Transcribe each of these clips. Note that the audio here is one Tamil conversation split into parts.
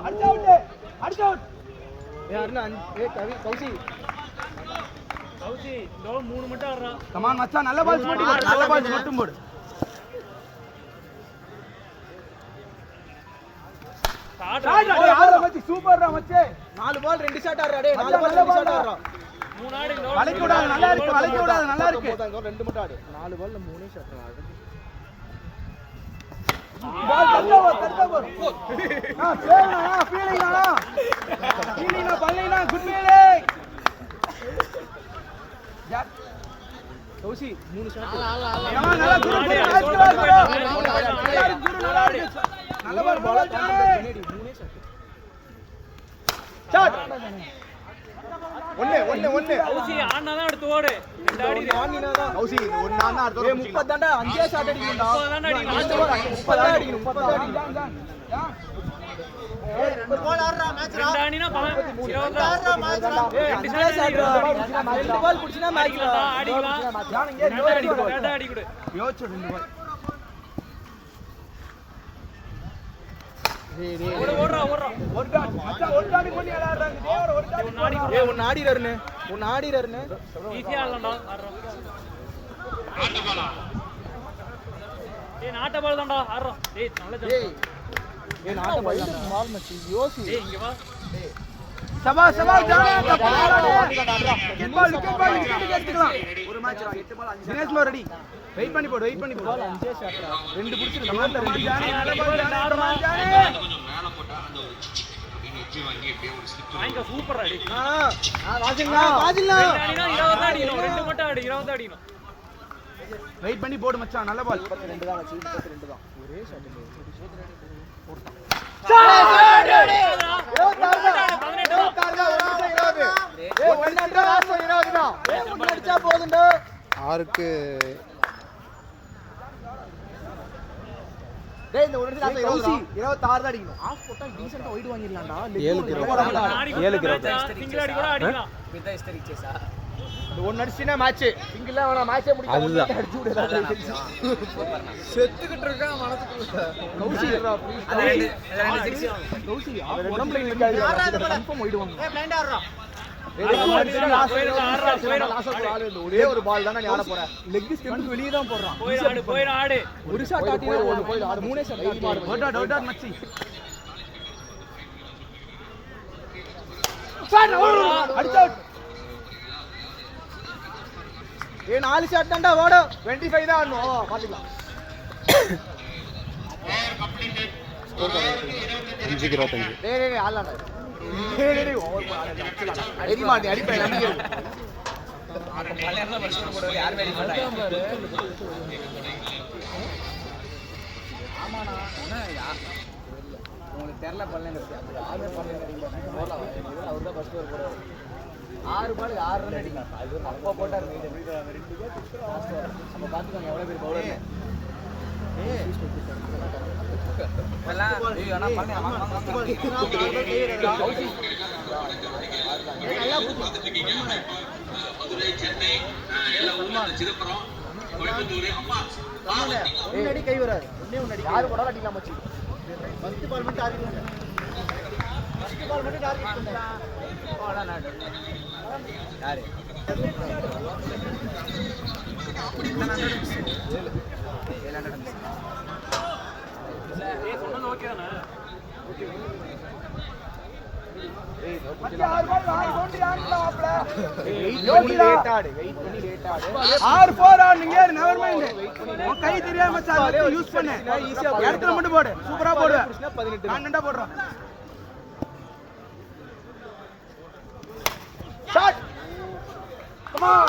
அடிச்சு அவுட் அடிச்சு அவுட் யாருன்னா கவி கௌசி இதோ 3 மட்டும் ஆடுறா. கமான் மச்சான் நல்ல பால் போடு நல்ல பால் மட்டும் போடு சூப்பர்டா மச்சே 4 பால் 2 ஷாட் ஆடுறா டேய் 4 பால் 2 ஷாட் ஆடுறா 3 ஆடு வளைக்க விடாத நல்லா இருக்கு வளைக்க விடாத நல்லா இருக்கு 2 மட்டும் ஆடு 4 பால்ல 3 ஷாட் ஆடு பால் தட்டா போ சேவனா ஃபீலிங்கா ஃபீலிங்கா பல்லைனா குட் ஃபீலிங் கௌசி 3 ஷாட் நல்லா குரு நல்ல பால் பின்னாடி 3 ஷாட் ஷாட் 1 கௌசி ஆடுனா தான் அடுத்து ஓடு. 2 ஆடி ஆடினாதான் கௌசி 1 ஆடுனா அடுத்து 30 தான்டா 5 ஷாட் அடிக்கணும்டா 30 தான்டா அடிக்கணும். 30 அடிக்கணும் 30 அடிக்கணும் பால் ஆடுறா மேட்ச் 2 ஆடினா 20 ஆடுறா மேட்ச் ஏய் 2 பால் புடிச்சினா மேட்ச் அடிக்கலாம். நான் இங்க கேட்டா அடி கொடு. யோச்சு 2 பால் ஓடுறா ஒரு டாட் மச்சான் ஒரு டாட் பண்ணி விளையாடுறாங்க தேவர ஒரு டாட் ஏய் ஒன்னு ஆடிறாருன்னு ஈஸியா ஆடலாம்டா. ஆடுறோம். நாட்ட பால் தான்டா ஆடுறோம். டேய் நல்ல ஏய் ஏய் நாட்ட பால் மச்சி யோசி டேய் இங்க வா. சபா ஜானா விக்கெட் பால் எடுத்துக்கலாம் ஒரு மேட்ச் 8 பால் 5 தினேஷ் லோ ரெடி வெயிட் பண்ணி போடு 5 ஷாட்ரா 2 புடிச்சிரு கமான்ல 2 ஜானே ஆடு ஜானே கொஞ்சம் மேல போட்டா அந்த ஒரு எட்ஜ் வாங்கி அப்படியே ஒரு ஸ்லிப் வாங்க சூப்பரா அடி. வாஜில்லா 2 ஆடினா 20 அடிக்கணும். 2 மட்டும் ஆடு 20 அடிக்கணும். வெயிட் பண்ணி போடு மச்சான் நல்ல பால் 32 தான் மச்சி 32 தான் ஒரே ஷாட் அடிச்சா போதுண்டா 6க்கு டேய் இந்த ஒரு நிமிஷம் 26 தான் அடிக்கணும் ஆஃப் போட்டா டீசன்ட்டா வைட் வாங்கிரலாம்டா 7க்கு சிங்கிள் அடி கூட அடிக்கலாம். இந்த ஒன்னு அடிச்சினா மேட்ச் சிங்கிளா வேணா மேட்சே முடிக்க அடிச்சு விடுடா செத்துக்கிட்டு இருக்கா மனசுக்குள்ள கௌசி அது ரெண்டு சிக்ஸ் கௌசி உடம்புல நிக்காது கன்ஃபார்ம் வைட் வாங்க ஏய் பிளைண்ட் ஆடுறா ஒரே ஒரு பால் தானே நீ ஆட போற லெக் ஸ்டெப்க்கு வெளிய தான் போடுறான் போய் ஆடு ஒரு ஷாட் ஆடினா ஒரு போய் ஆடு மூணே ஷாட் ஆடு டோட்டா மச்சி அடிச்சா ஏ 4 ஷாட் தான்டா ஓடு 25 தான் ஆடணும் பாத்துக்கலாம் 5-25 டேய் ஆடலாம்டா டேய் ஓவர் ஆடலாம் அடி மாட்டி அடிப்பை நம்பிக்கை பல்லையர்ல பஸ் போடுறது யார் வேலை பண்ணாங்க. ஆமாண்ணா உங்களுக்கு தெரியல பல்லையர் யாருமே பல்லையர் போடலாம் அவர் தான் ஃபர்ஸ்ட் ஓவர் போடுவார் 6 பால் 6 ரன் அடிக்கலாம் அது அப்பா போட்டார் நம்ம பார்த்துக்கோங்க எவ்வளோ பேர் பவுலர் கை வராது யாரு கூட அடிக்கலாம் மச்சி 10 பால் மட்டும் டார்கெட் 10 பால் மட்டும் டார்கெட் யாரு மச்சி 6 பால் 6 பவுண்டரி ஆடலாம் மாப்ள வெயிட் பண்ணி லேட் ஆடு 6-4 ஆடுங்க நெவர் மைண்ட் உன் கை தெரியாம மச்சான் அதை யூஸ் பண்ணு ஈஸியா இடத்துல மட்டும் போடு சூப்பரா போடு 18 கான்டென்ட்டா போடுறான் ஷாட் கம் ஆன்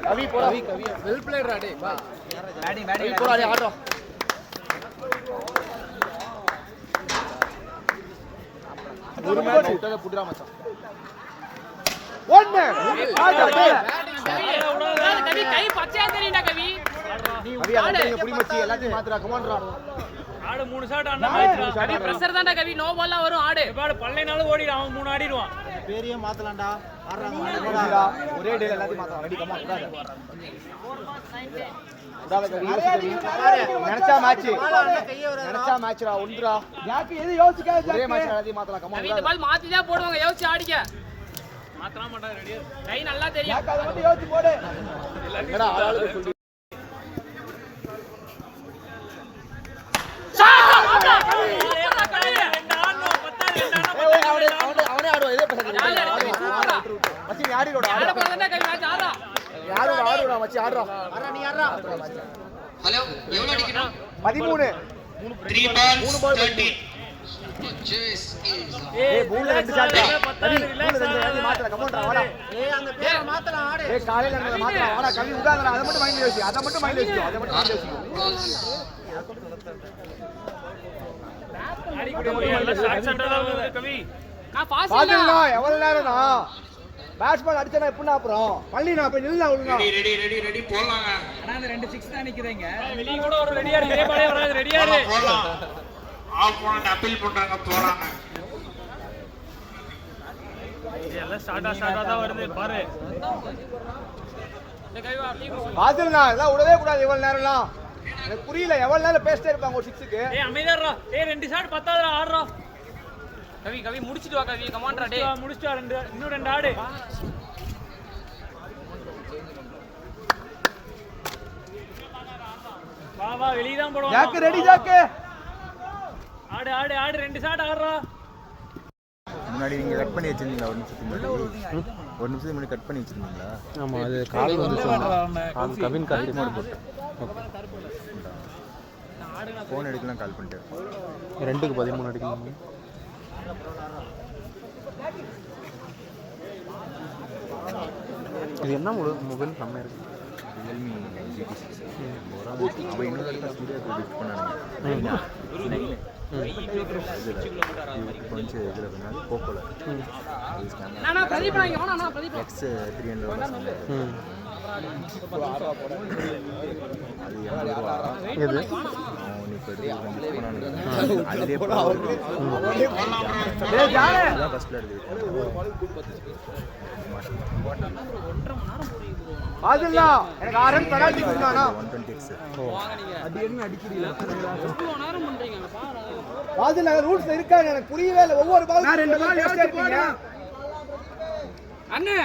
கவி போடா கவி வெல் பிளேயர் டேய் பா பேட்டிங் போடா டேய் ஆடுறோம் ஒரு மேட்ச் விட்டத புடிடா மச்சான் ஒண்ணு ஆடா டேய் கவி கை பச்சையா தெரியும்டா கவி கவி அங்க புடி மச்சி எல்லாத்தையும் மாத்துடா கமான்டா ஆடு 3 ஷாட் ஆடுனா மேட்ச் கவி பிரஷர் தான்டா கவி நோ பால்லாம் வரும் ஆடு பாடு பல்லைனால ஓடிடு அவன் 3 ஆடிடுவான் பேரையே மாத்தலாம்டா. ஒரே டேல எல்லாத்தையும் மாத்தலாம். ரெடி கமா நினைச்சா மேட்ச்ரா ஒன்றா ஜாக்கு எது யோசிக்காத ஒரே ஜாக்கு. மேட்ச் எல்லாத்தையும் மாத்தலாம். கமா கவி இந்த பால் மாத்தி தான் போடுவாங்க, யோசிச்சு ஆடிக்க. மாத்தலாம் மாட்டாங்க, ரெடியா கை நல்லா தெரியும். ஜாக்கு அதை மட்டும் யோசிச்சு போடு. என்னடா ஆளுக்கு சொல்லி அவனே ஆடுவா. இதே பசங்க மச்சி நீ ஆடிரோட ஆட போறதா கவி மேட்ச் ஆடுறா. ஆடுறா மச்சி ஆடுறா. நீ ஆடுறா. ஹலோ எவ்வளவு அடிக்கணும் 13 3 balls 13 Chase is ஏய் பூல ரெண்டு ஷாட் கவி பூல ரெண்டு எல்லாத்தையும் மாத்தல. கமோன்டா வாடா. ஏய் அந்த பேரை மாத்தலாம் ஆடு. ஏய் காலையில நம்ம மாத்தலாம் வாடா. கவி உடாதடா. அத மட்டும் மைண்ட்ல யோசி. அத மட்டும் மைண்ட்ல யோசி. balls ஆடி கூட எல்லாம் ஷாட் ஷாட்டா வருது கவி. நான் பாஸ் பாத்துடா எவ்வளவு நேரம்னா பேட்ஸ்மேன் அடிச்சனா எப்படினா அப்புறம் பள்ளி நான் போய் நில்ல ஒழுங்கா. ரெடி போலாங்க ஆனா அந்த 2 6 தான் நிக்குதுங்க. வெளிய கூட ஒரு ரெடியா இருக்கு, இதே பாலே வராது, ரெடியா இரு. போலாம் ஆல் பாயிண்ட் அப்பீல் பண்றாங்க போறாங்க. எல்லாம் ஷாட்டா தான் வருது பாரு. இந்த கவி வா டீம். பாத்துடா இதெல்லாம் விடவே கூடாது இவ்வளவு நேரம்லாம். எனக்கு புரியல எவ்வளவு நேரம் பேசிட்டே இருப்பாங்க ஒரு 6க்கு. ஏய் அமைதியா இருடா. ஏய் 2 ஷாட் பத்தாதடா, ஆடுறா. கவி கவி முடிச்சிட்டு வா கவி, கமான்டா டேய். முடிச்சிட்டா, இன்னும் 2 ஆடு. வா வெளிய தான் போடுவாங்க. Jack ready jack. ஆடு 2 ஷாட் ஆடுறா. முன்னாடி நீங்க கட் பண்ணி வச்சிருந்தீங்களா ஒரு நிமிஷத்துக்கு முன்னாடி கட் பண்ணி வச்சிருந்தீங்களா? ஆமா அது கால் வந்து கவின் கட் போட்டு ஃபோன் எடுக்கலாம் கால் பண்ணிட்டேன். 2க்கு 13 அடிக்கணும். இது என்ன மொபைல் செம்மையா இருக்கு. ரியல்மி GT6 அவன் இன்னொரு இடத்துல ஸ்டூடியோக்கு கிஃப்ட் பண்ணானுங்க. கொஞ்சம் இதில் பண்ணாலும் போக்கோல நானா பிரதீப் நான் இங்க வாடா, நான் பிரதீப். X300 அது 80 ரூபா. எது அவன் இப்போ கிஃப்ட் பண்ணானுங்க. அதிலே ஏய் ஜானே. ஃபர்ஸ்ட்ல பாத்துடா எனக்கு 6 ரன் பெனால்டி கொடுத்தானா 120X. இவ்வளவு நேரம் பண்றீங்க பாரு. பாத்துடா ரூல்ஸ் இருக்காங்க எனக்கு புரியவே இல்லை. ஒவ்வொரு பால் நான் 2 பால் யோசிச்சு போடு. அண்ணே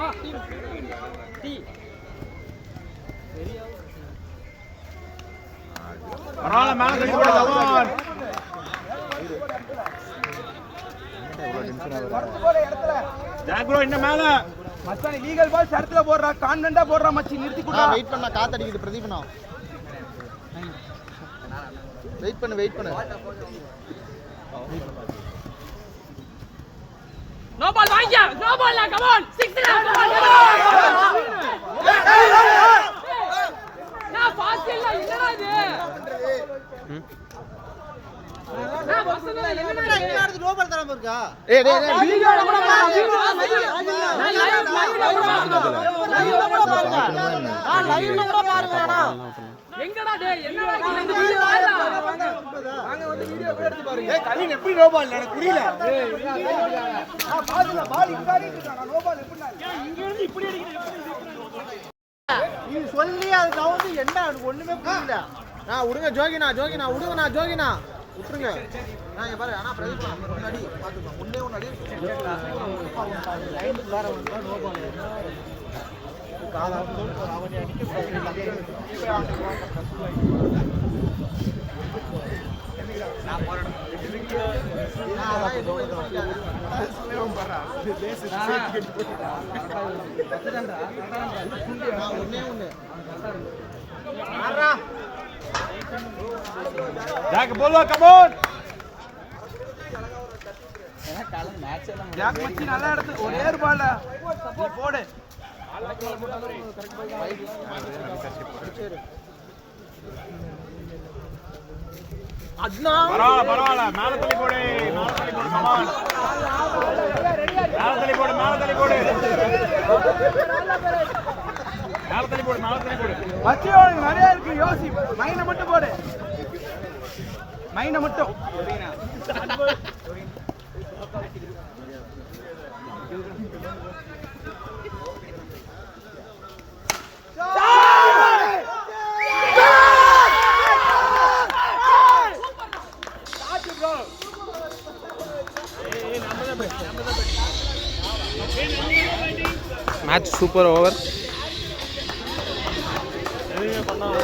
வா டீம். டீ பரவாயில்ல மேல தள்ளி போடு கமான். ஜாக் ப்ரோ இன்ன மேல மச்சான் லீகல் பால் சரத்துல போடுறா, கான்ஃபிடன்ட்டா போடுறா மச்சி, நிறுத்தி குடுறா. வெயிட் பண்ணா காத்து அடிக்குது பிரதீப்னா. வெயிட் பண்ணு நோ பால் வாங்கியா, நோ பால் கம் ஆன் 6 நான் பாஸ் இல்ல என்னடா இது. நான் பாஸ் இல்ல என்னடா இது. நோ பால் தரமா இருக்கா? ஏய் டேய் வீடியோல கூட பாருங்க. லைவ்ல கூட பாருங்கடா. எங்கடா டேய் என்னடா இந்த வீடியோ பாருடா. வாங்க வந்து வீடியோ எடுத்து பாருங்க. ஏய் கவின் எப்படி நோ பால் எனக்கு புரியல. நான் பால்ல பால் இங்க ஆடிட்டு இருக்கான். நோ பால் எப்படினா இங்க இருந்து இப்படி அடிக்குது. நீ சொல்லி அது கவுந்து என்ன எனக்கு ஒண்ணுமே புரியல. நான் விடுங்க ஜோகினா விட்டுருங்க. நான் இங்க பாரு ஆனா பிரதீப் முன்னாடி பாத்துக்கோ. ஒண்ணே ஒண்ணு அடி. லைன் உள்ளார வந்தா நோ பால். கால அவனே அடிக்க போறான். நான் போறேன். நான் இது சொல்லேவும் பாறா. பேஸ் சேஃப்டி கட்டி போடுறா. நான் ஒண்ணே ஒண்ணு. ஆறா. ஜாக் போலோ கம் ஆன். ஜாக் மச்சி நல்ல இடத்துக்கு ஒரே ஒரு பால் நீ போடு. அண்ணா பரவாயில்ல மேல தள்ளி போடு கமான். மேல தள்ளி போடு மேல தள்ளி போடு. மச்சி உனக்கு நிறைய இருக்கு, யோசி. மைண்ட மட்டும் போடு, மைண்ட மட்டும். Match super over. எதுவுமே பண்ணாம